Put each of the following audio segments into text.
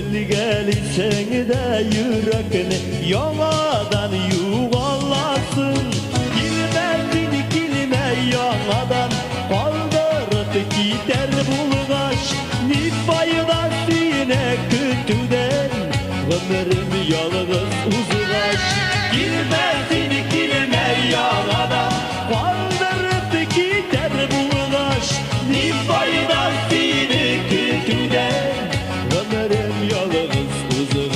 Gelsen de yürekini yanadan yuvalasın. Bilmezsin kilime yanadan kaldırıp gider bulgaç. Ni faydası ne kötüden ömrüm yalnız uzgaç. Bilmezsin kilime yanadan kaldırıp gider bulgaç. Ni faydası ne kötüden ömrüm yalnız uzgaç.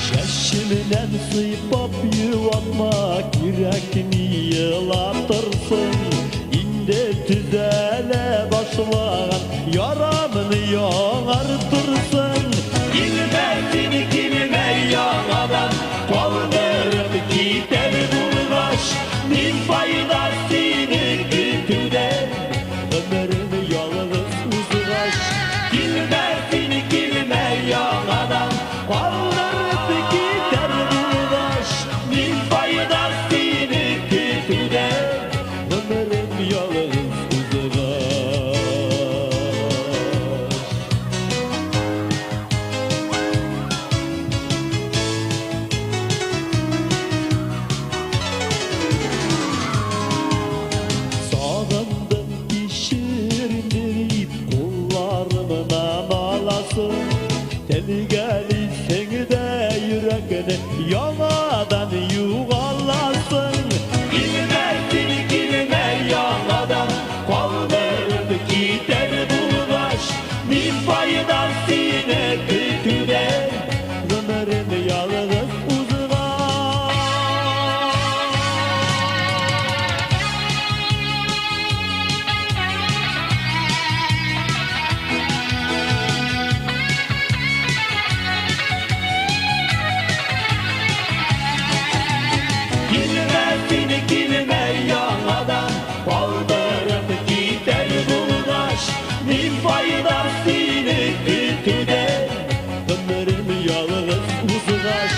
Şeşimden sıйпап yuvatmak yürekini yılatırsın. İndi tüzele başlayan yaramını yağartırsın. Bilmezsin kilime yanadan kaldırıp gider bulgaç. Ni faydası ne kötüden ömrüm yalnız uzgaç. Bilmezsin kilime yanadan kaldırıp gider bulgaç. Ni faydası ne kötüden ömrüm yalnız uzgaç. Sağımdan pişirdirip kullarımdan alasın. Teli gelirsen de yürekini yanadan yuvalasın. Bilmezsin kilime yanadan kaldırıp gider bulgaç. Ni faydası ne kötüden ömrüm yalnız uzgaç. Bilmezsin kilime yanadan kaldırıp gider bulgaç. Ni faydası ne kötüden ömrüm yalnız uzgaç.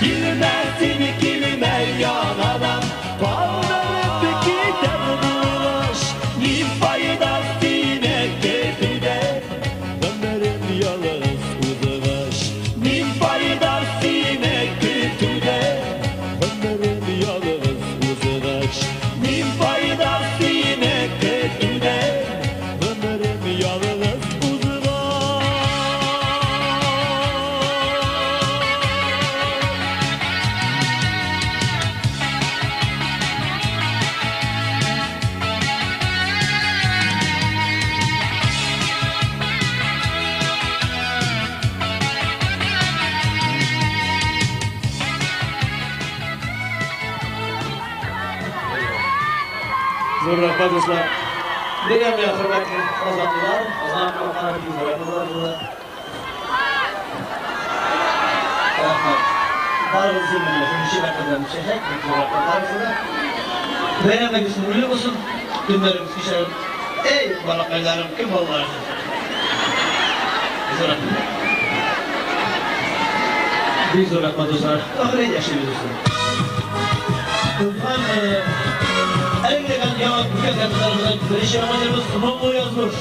Bilmezsin kilime yanadan kaldırıp gider bulgaç. Ni faydası ne kötüden ömrüm yalnız uzgaç. Ni faydası ne kötüden ömrüm yalnız uzgaç. Ni faydası ne kötüden ömrüm yalnız uzgaç. Zo'r rahmat do'stlar. Deganlar hurmatli ozodlar, ozodlar rahmat. Barımızın milletini şirketlerden düşecek, mutluluklarımızda. Beğenmek uğurlu olsun. Günlerimiz geçer. Ey balakaylarım, kim olurlar? Zo'r rahmat. Bir zo'r rahmat do'stlar. Ahire yaşayıyoruz. Elimden cevap bütün katılımlarımızın girişim amacımız Mumlu Yazmış.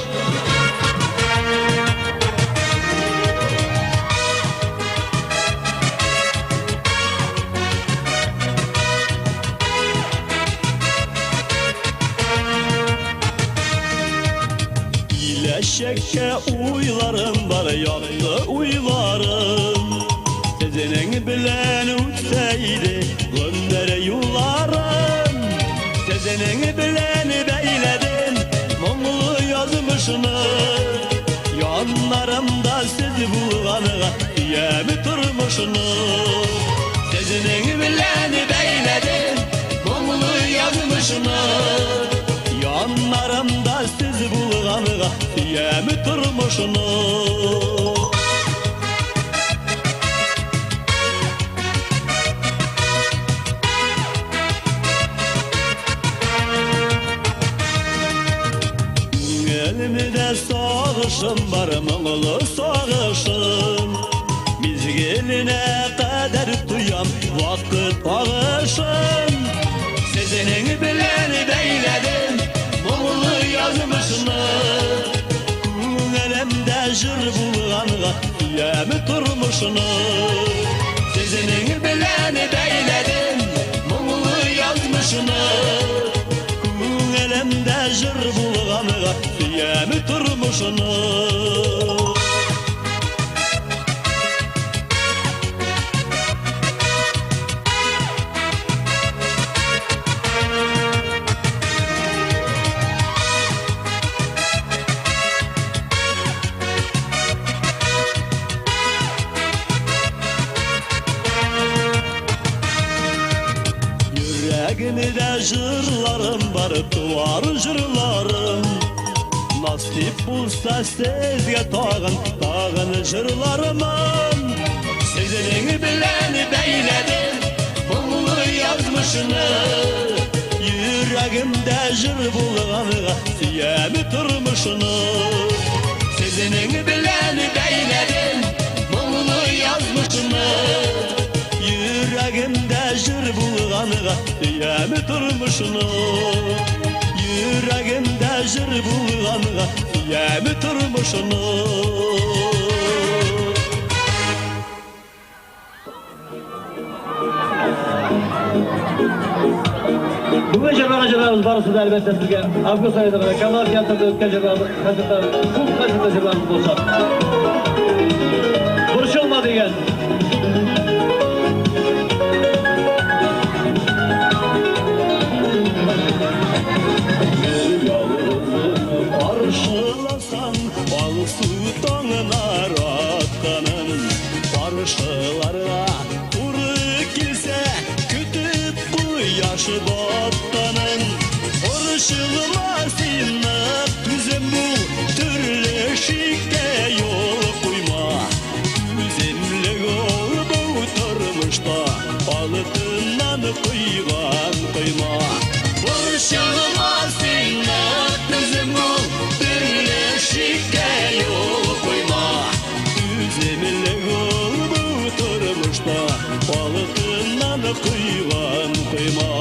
İleşekçe uylarım var yaktı uylarım. Sezenin bilen uçsaydı göndere yollarım. Sezenin bilen beyledin mumlu yazmışını. Yanlarımda sizi bulganıga diyemi turmuşunu. Sezenin bilen beyledin mumlu yazmışını. Yanlarımda sizi bulganıga diyemi turmuşunu. Elimde sağışım var mıngılı sağışım. Mizgiline kadar bağışın. Sezenin bilen beyledim Muğlu yazmışını. Elimde jır bulğanğa Yemi turmuşunu. Sezenin bilen beyledim Muğlu yazmışını. Elimde jır bulğanğa Yemi turmuşunu. Yüreğimde jırlarım var, duvar jırlarım. Nasip bulsa sizge tağın jırlarımın. Sizin bilen beyledim Muğlu yazmışını. Yüreğimde jır bulğanğa Siyemi turmuşunu. Sizin bilen beyledim Muğlu yazmışını. Yüreğimde jır bulğanğa Yemi turmuşunu. Yüreğimde jır bulğanğa Yemi turmuşunu. Bu gece bakıcılarımız barısı da elbette sizge Avgust sayıda Kemal Tiyatro'da ötkəcələrimiz, çok kasetacılarımız olsa. Buruşulma deyen. Barışılasan bal sultanına ratkanın. Barışılara kuru kilse kütüp bu yaşı battanın. Barışılmasın tüzüm bu türlü şike yol koyma. Tüzümlü yol bu turmuşta altından kıygan kıyma. Barışılmasın tüzüm bu türlü şike yol koyma. Tüzümlü yol bu turmuşta altından kıygan kıyma.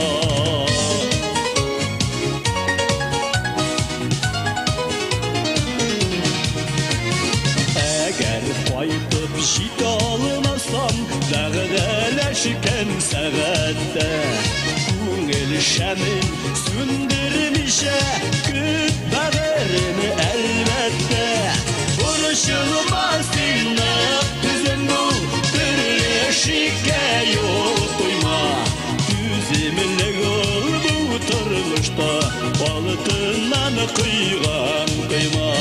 Qaytıb şita almasam Dəğdələşkən səğətdə Күңел şəmin sündürmüşə Küt bəğərini əlbəttə Vuruşulmasın Tüzüm bu türlü şikə yol koyma. Tüzümlü yol bu turmuşda Altından kıygan kıyma.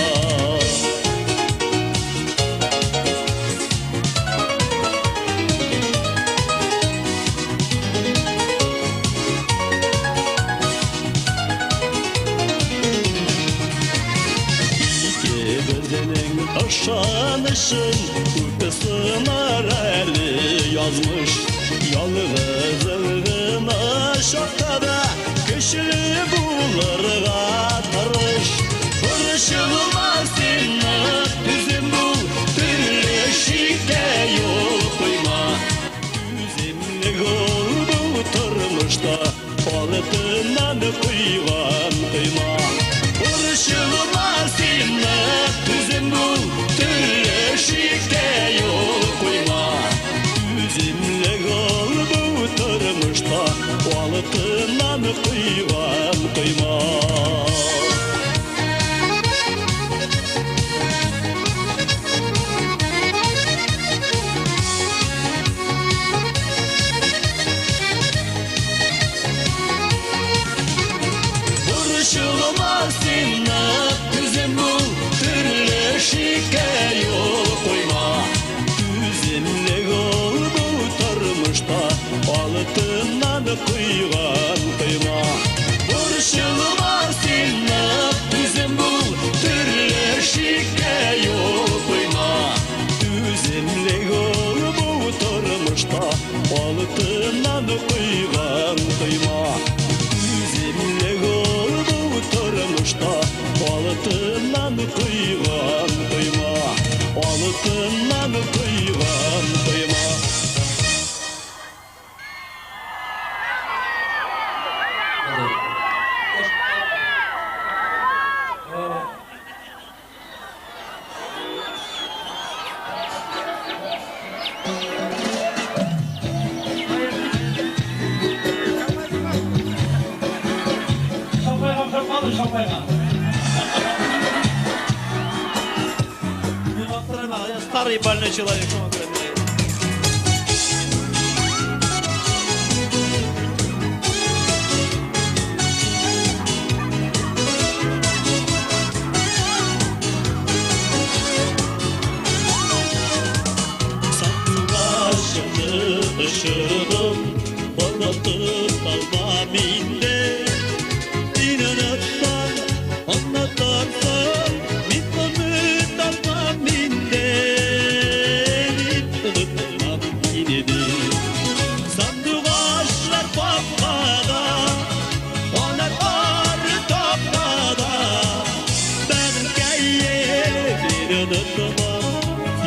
Taşanışın Kutısınar eli yazmış. Yalğızlığın aşağıda Köşülü bulurğa tarış. Barışılmasın tüzüm bu türlü şike yol koyma. Tüzümlü yol bu turmuşta altından kıygan kıyma. Barışılmasın tüzüm bu türlü şike yol koyma. Tüzümlü yol bu turmuşta altından kıygan kıyma. Barışılmasın tüzüm bu türlü şike yol koyma. Tüzümlü yol bu turmuşta altından kıygan kıyma. и больной человек. Taşırdım, anlatıp almam indi. İnanırsan, anlatarsan, mitlanıp almam indi. Mitlanıp almam indi. Sandıvaşlar patladı, anahtarı topladı. Ben hikaye bir unutmam,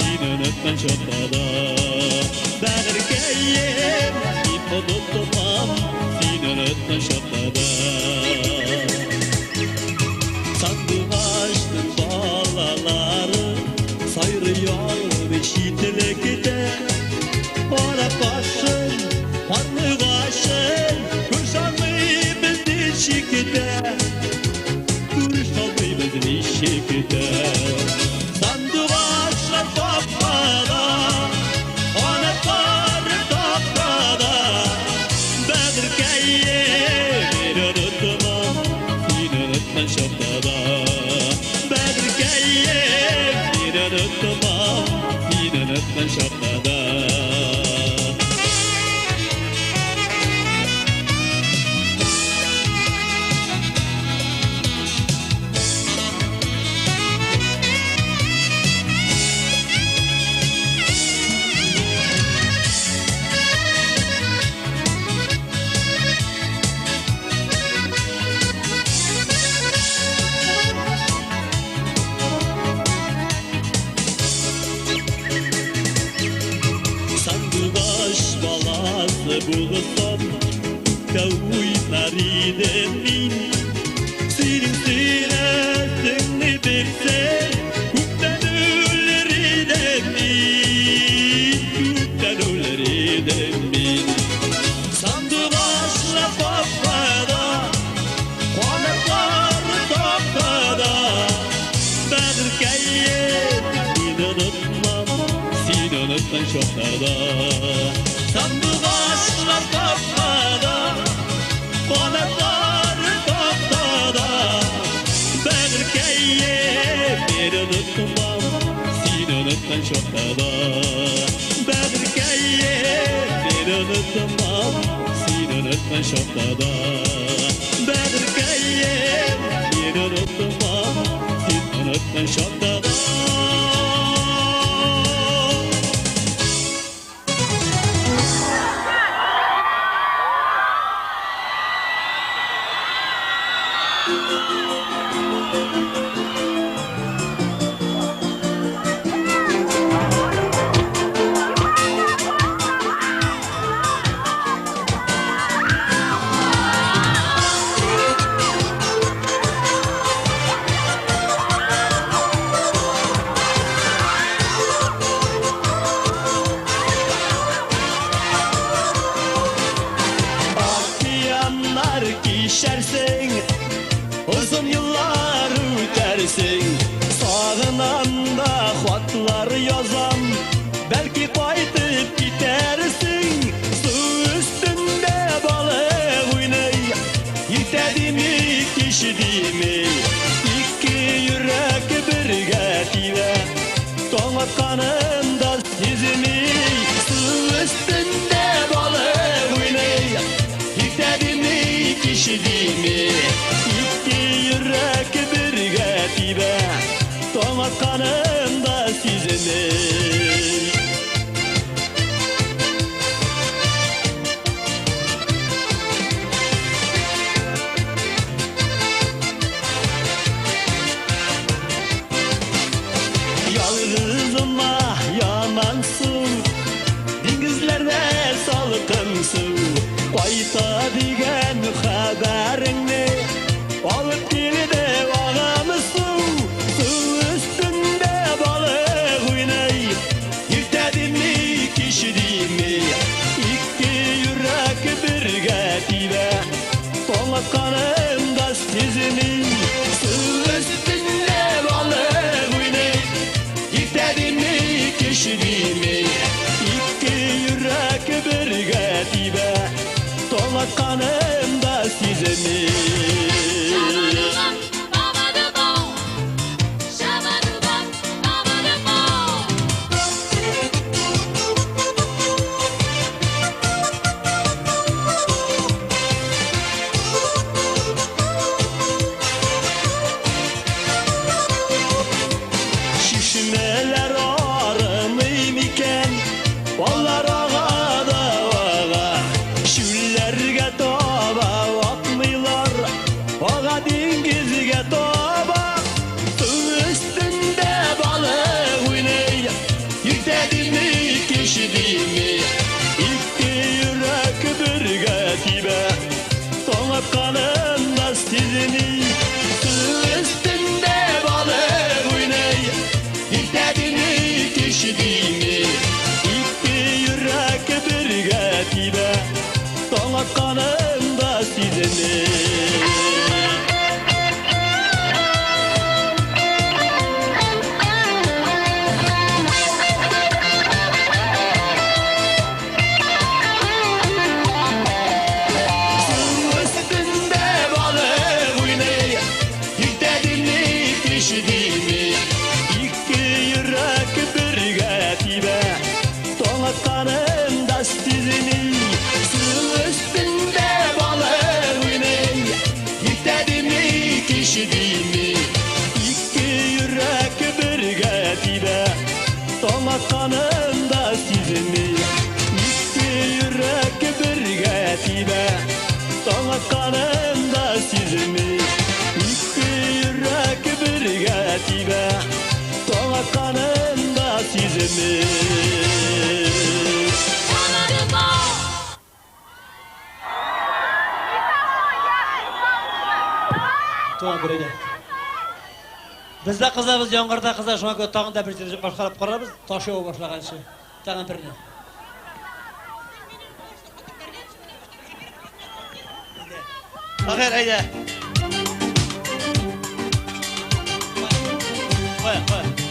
inanırsan şokladı. Ben erkeğim, ip unutmam, sinirletme şapada. Sandım açtım balaları, sayrıyor beşiklikte. Ona başın, parlı başın, kuşanlı bizmişikte. Kuşanlı bizmişikte. Sandım açlar papada. Ben şapkada ben erkeğim bir unutmam inanıp şapkada. Bulsam kavuyları min senin sinesini bilse kuttan ölleri de min kuttan ölleri de min sandı başla papada konakları toptada ben erkeğim inanıtmam sinanıttan şoklarda sandı başla papada konakları toptada ben erkeğim bir unutmam sinanıttan şoklarda ben erkeğim bir unutmam sinanıttan şoklarda ben erkeğim bir unutmam sinanıttan şoklarda. kanımda sizini. Şişmeler ağrımıyım iken Ballar ağa da ağa Şüllerge toba atmıyorlar Ağa dengizge toba Su üstünde balık oynay Yükledim mi keşidim mi İki yürek bir tibe Sonra kanımda sizini Su üstünde balık oynay Yükledini keşidimi İki yürek bir getibe Sonra kanımda sizini. Su üstünde balık oynay Yükledini keşidimi İki yürek bir getibe Sonra kanımda sizini. Su üstünde balık oynay Yükledini keşidimi İki yürek bir getibe Sonra kanımda sizini. İki yürek bir getibe Sonra kanımda sizini. İki yürek bir getibe Sonra kanımda sizini. Tuğan bireydi. Bizde kızlarımız yağmurda kızlar şu an göt tağında bir çocuk başkarıp kararız. Taşıyor başlayan şey. Tağın birini. Bakır haydi. Koy koy.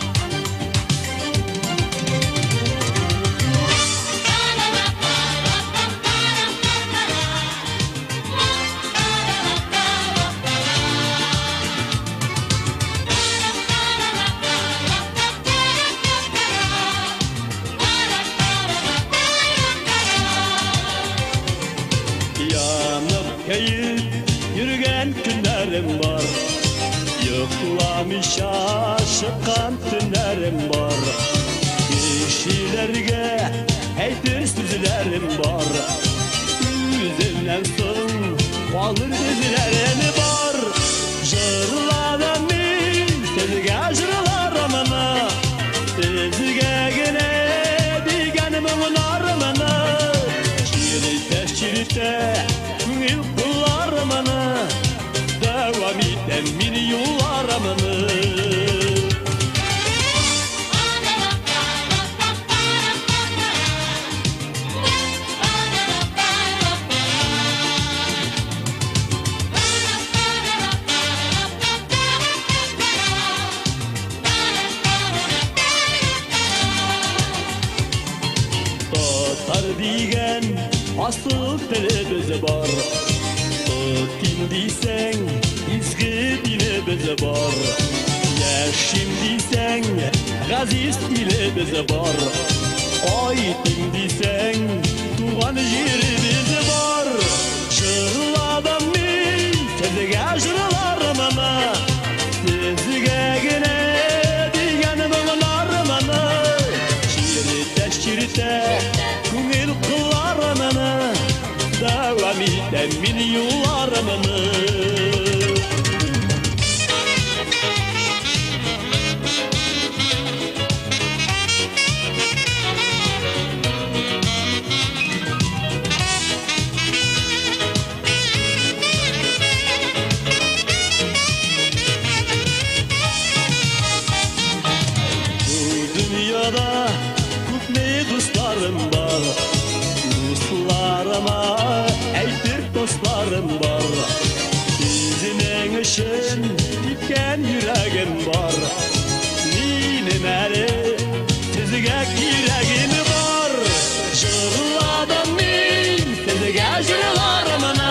Yanıp kayıp yürüyen günlerim var Yıklamış aşıkan tünlerim var Kişilerge eytir sözlerim var Yüzümden son kalır gözlerim var Jırladım min sizge jırlarımını Sizge gene diganimin arımını Çirite Gül kullarımını Devam eden min yollarımını Tatar diyen asıl dilimiz var Tutin diysen izgi dilimiz var Yaşim diysen gaziz dilimiz var Aytim diysen tuğan yerimiz var Jırladım min sizge jırlarımını Sizge gene diganimin arımını Çirite Kungil kıllarımını Devam eden min yollarımını Bu dünyada çok ne dostlarım var Dostlarıma eytir dostlarım var Sizin için dikken yüreğim var Benim eli sizge yüreğim var Jırladım min sizge jırlarımını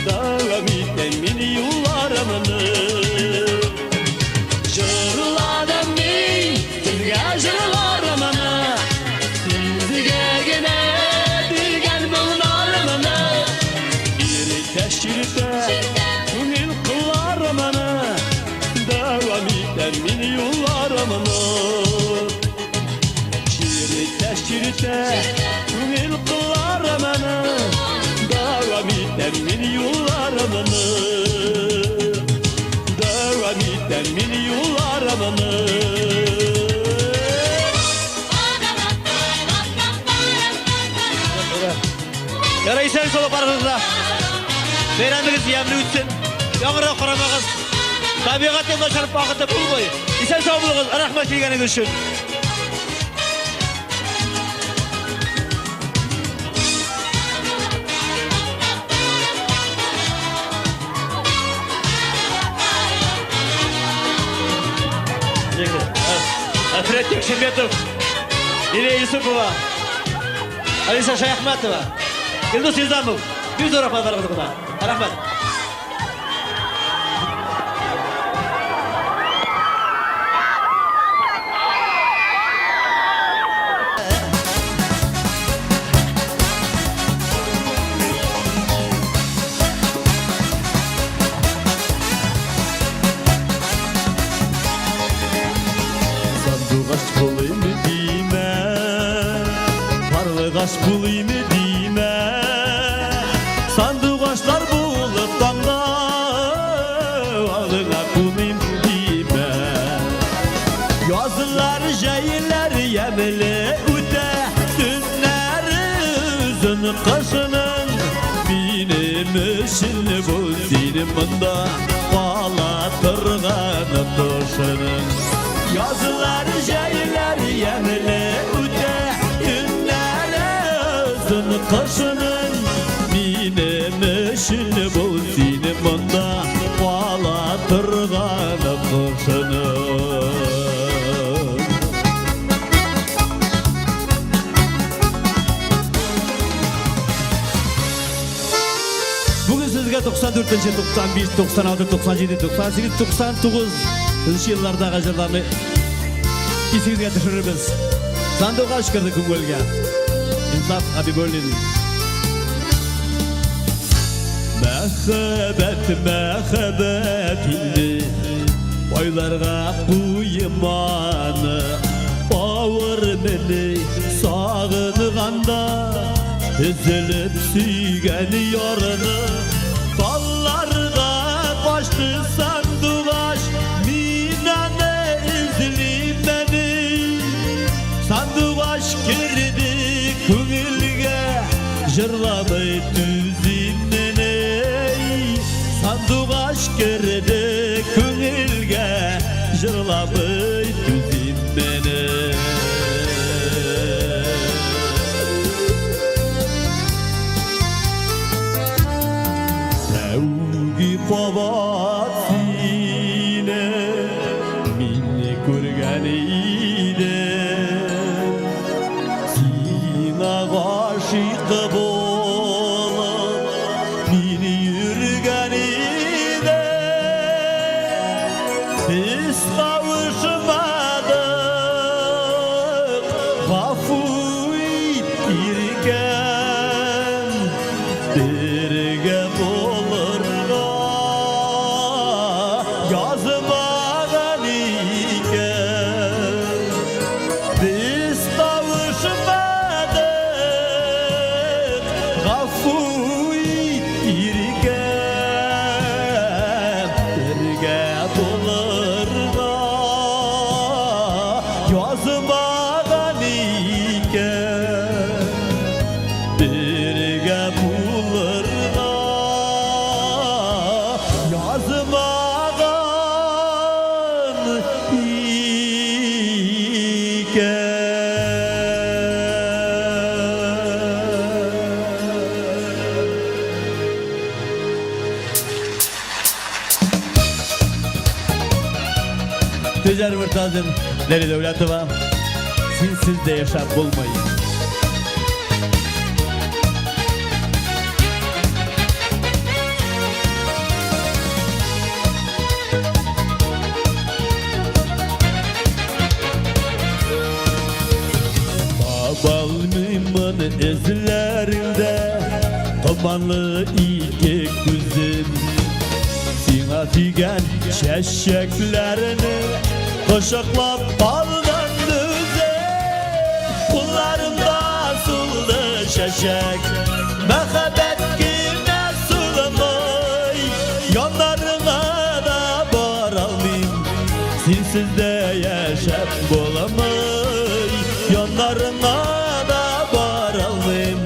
Devam eden mini yollarımını Jırladım men sizge jırlarımını Sizge gene bilgen bunlarımını İrteşirte Kungil kıllarımını Devam eden mini yollarımını Şirte Kungil kıllarımını Devam eden mini yollarımını Devam eden mini yollarımını Yaraysan solu barınızda. Beyrandınız yemli ütsin. Yağırda kuramağız. Tabiqatın başarıp vakıtta bul boyu. İsen sağ bulunuz. Rahmet kelgeniz üçün. Atret Tekşirmetov, Илья Юсупова, Алиса Шаяхматова, Илдус Илзамов, bir zor var burada. Rahmet. Sandıgaç bulayım dime Parlıgaç bulayım dime Sandıgaçlar bulup damda Ağına bulayım dime Yazılar jeyler yemli üte Tünler üzün kışının Benim için bu diniminde Bağlatırganı duşının Yazılar jeyler yemli üte Tünler özün kışının Benim için bu diniminde Bağlatırganı kışının Bugün sizge 94, 91, 96, 97, 98, 99 yıllarda gajırlarını isingizge düşürürüz. Sandığa çıkırdı Kungölge. İnsaf Habibulin. Mehbet mehbetindi Boylarga kuymanı Bağır beni sağınğanda Üzülüp süygen yarını Dallarga kaçtı sandıgaç Minane izli beni Sandıgaç girdi kungilge Jırladı tüzimneni Sandıgaç girdi kungilge Jırladı tüzimneni Sevgi babat sine Minni kurganide Sina gâşık bolup Minni yürganide Biz kavuşmadık Gafuyt irken Birge bolurga yazmağın iken Biz kavuşmadık Gafuyt irken Birge bolurga yazmağın iken Birge bulurga yazmağın iken Tüccar Murtazım, Deli Devletova, Sinsiz de yaşap bulmayın. dumanlı iki gözüm Sina tügen çeşeklerini Koşaklap baldan düze Kullarımda suldu şeşek Mehbet kime sulamay Yanlarına da baralmayım Sensiz de yaşap bulamay Yanlarına da baralmayım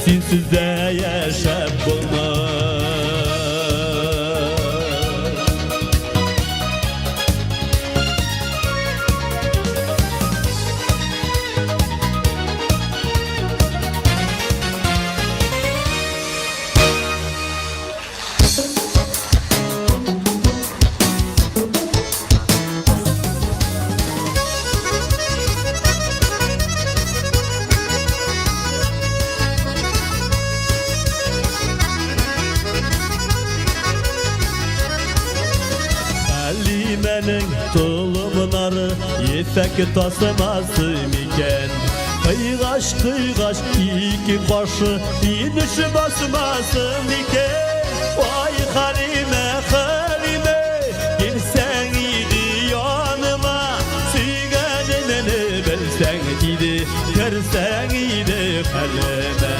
Sensiz de yaşap bulamay Halime'nin tulumları yefek tasması iken Kıygaş kıygaş iki başı inişi basmasın iken Vay Halime Halime gelsen idi yanıma Sügenini bilsen idi görsen idi Halime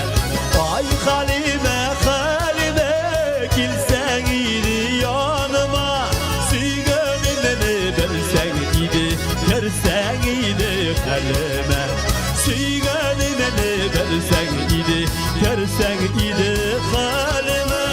Vay Halime Halime gelsen idi yanıma Görsen idi kaleme Süygenine versen idi Görsen idi kaleme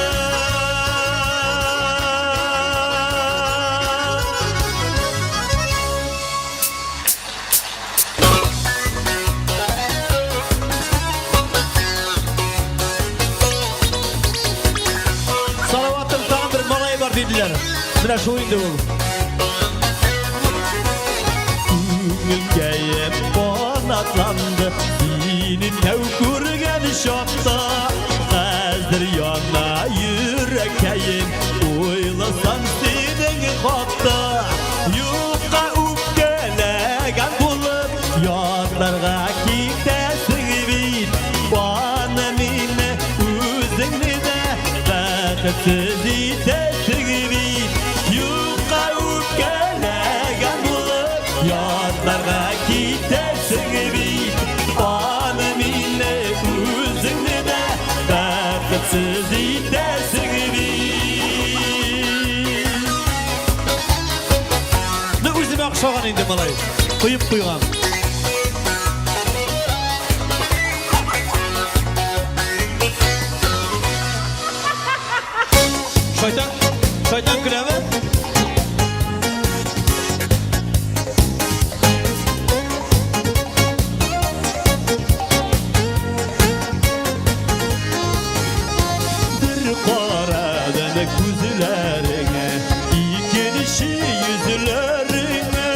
Salavatın sana bir malay var dediler. Buna şu indi olur. Geyip bonatlandı Dinin tevkurgen şokta Hazır yana yürekeyim Uylasan senin kokta Yufka upkelegen bulup Yadlarga kiktesin bit Bana mine üzünü de Vakitsiz itesin bit Yufka upkelegen bulup Yadlarga kiktesin bit Bana mine üzünü de Vakitsiz itesin bit Ne üzüme akşagan indi malay. Kıyıp kuygan. Şeytan küleme. Bir karadan kuzularına İkinişi yüzlerine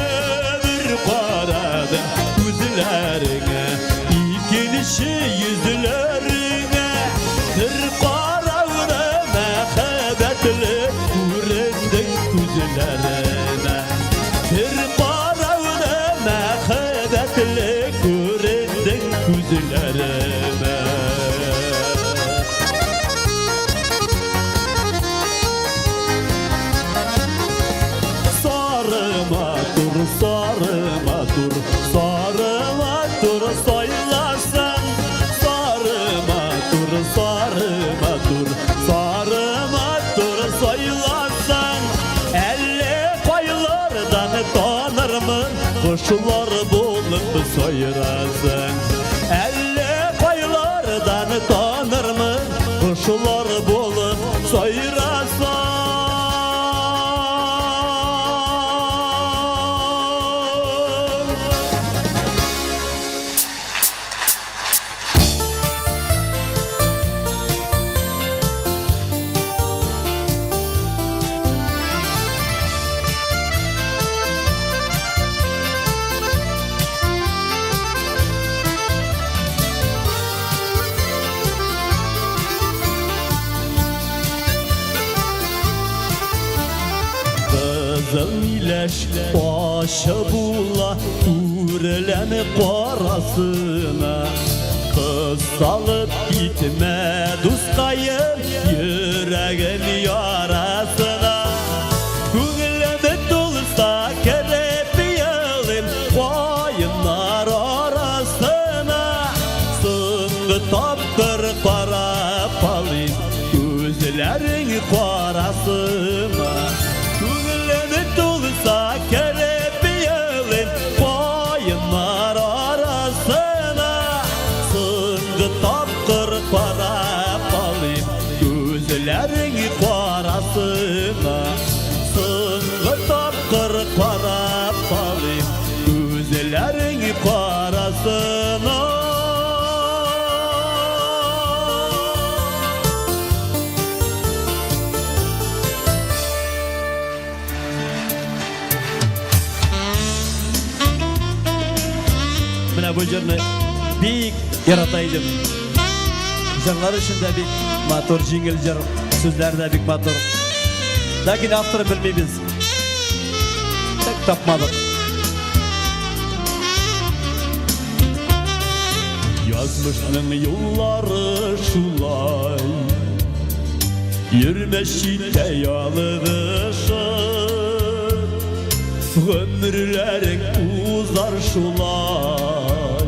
Bir karadan kuzularına İkinişi yüzlerine Bir karavda mehbetli Kurendin kuzularına Bir karavda mehbetli Kurendin kuzularına Sarıma dur, sarıma dur, sarıma dur sayılarsan Sarıma dur, sarıma dur, sarıma dur sayılarsan 50 paylardan tanır mı kuşlar bulup sayırasın 50 paylardan tanır mı kuşlar bulup sayırasın Kızıl ileş başı bula Uğrelen qarasına Kız salıp gitme dostayım yüreğin yarasına. Gönlümü dolsa kerepiyelim koyunlar arasına. Sıngı tapkır para palin gözlerin karasına. Gönlümü dolsa kerepiyelim koyunlar arasına. Sıngı tapkır para palin gözlerin karasına. Sıngı tapkır para palin gözlerin karasına. Mine bu jırny bik yarataydım. Jırlar içinde bik motor jingil jır, sözler de bik motor. Lakin avtoru bilmeyiz. Tek tapmadık. Yazmışның yolları şulay, yürmeşite yalıgışır. Ömürlerin uzar şulay,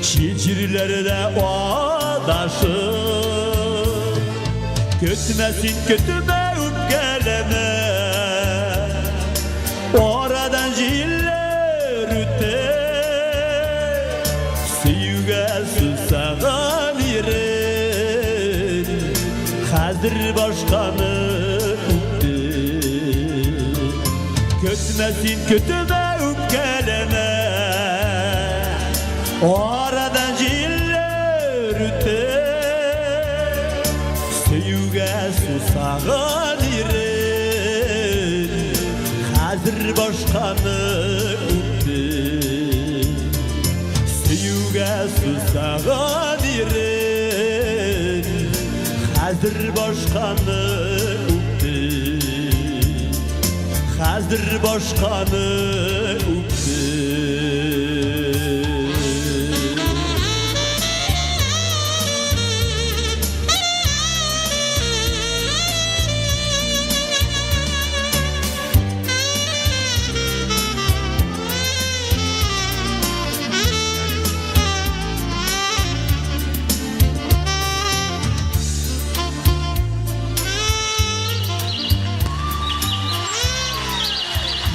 şicirlerde adaşır. Kötmesin kötüme öpkeleme, oradan jiller üte. Sevgesiz sağan yerin, hazır başkanı öptü. Kötmesin kötüme öpkeleme, oradan jiller üte. Sevgesiz sağan yerin, hazır başkanı öptü. Sevgesiz sağan yerin, hazır başkanı öptü. Hazır başkanı öptü.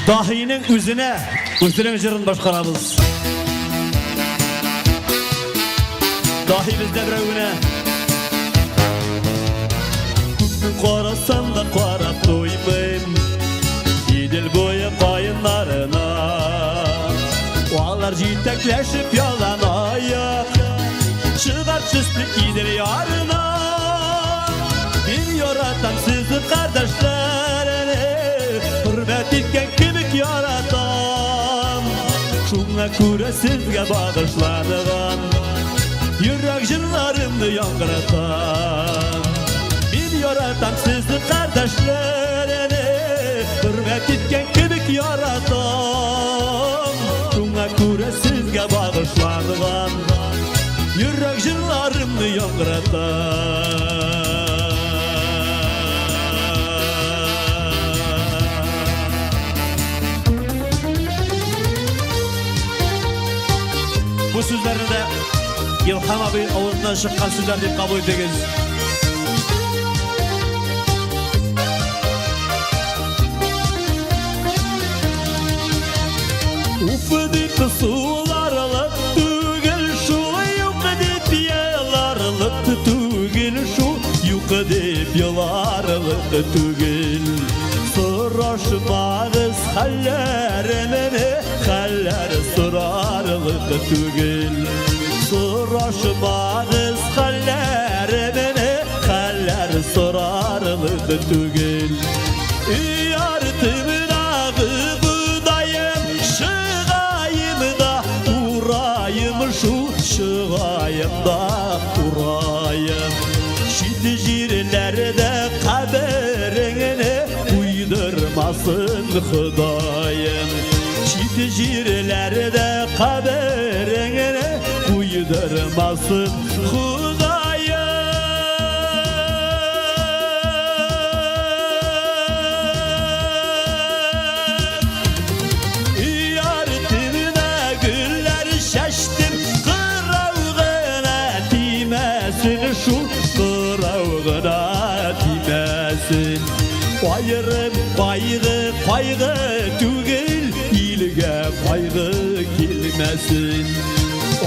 Dahinin üzüne, üzülen jırın başkarabız. Dahi bizde birevine. Korasan da korap doymayım, idil boyu kayınlarına. Oğlar jitekleşip yalan ayak, çıkar çüslü idil yarına. Bir yoratan sizi kardeşlerine, hürmet etken kemik yaratan. Şuna göre sizge bağışlanılan, yürek jırlarımdı yankıratan. Bir yoratan sizi kardeşlerine, hürmet etken kemik yaratan. Şuna göre sizge bağışlanılan, yürek jırlarımdı yankıratan. Bu sözlerini de İlham abi ağzından çıkan sözler deyip kabul edeceğiz. Uf deyip sularlık tügel şu, yok deyip yalarlık tügel şu, yok deyip yalarlık tügel. Sıraşmağız hallerine, haller sırarlık tügel. Sıraşmağız hallerine, haller sırarlık tügel. Yartımın ağı budayım, şığayım da urayım şu, şığayım da urayım. Şidi jirlerde kaberine uydurmasın Hıdayım. Şidi jirlerde kaberine uydurmasın uydurmasın Hudayım Yar dinine güller şaştım Kıravgına timesin şu Kıravgına timesin Bayırım baygı kaygı tügül İlge kaygı gelmesin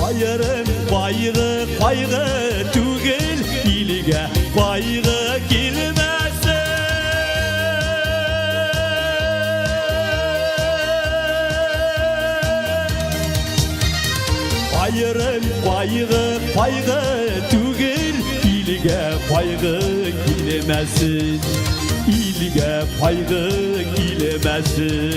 Bayırım baygı kaygı tügül İlge kaygı gelmesin Bayırım baygı kaygı tügül İlge kaygı gelmesin İlge kaygı gelmesin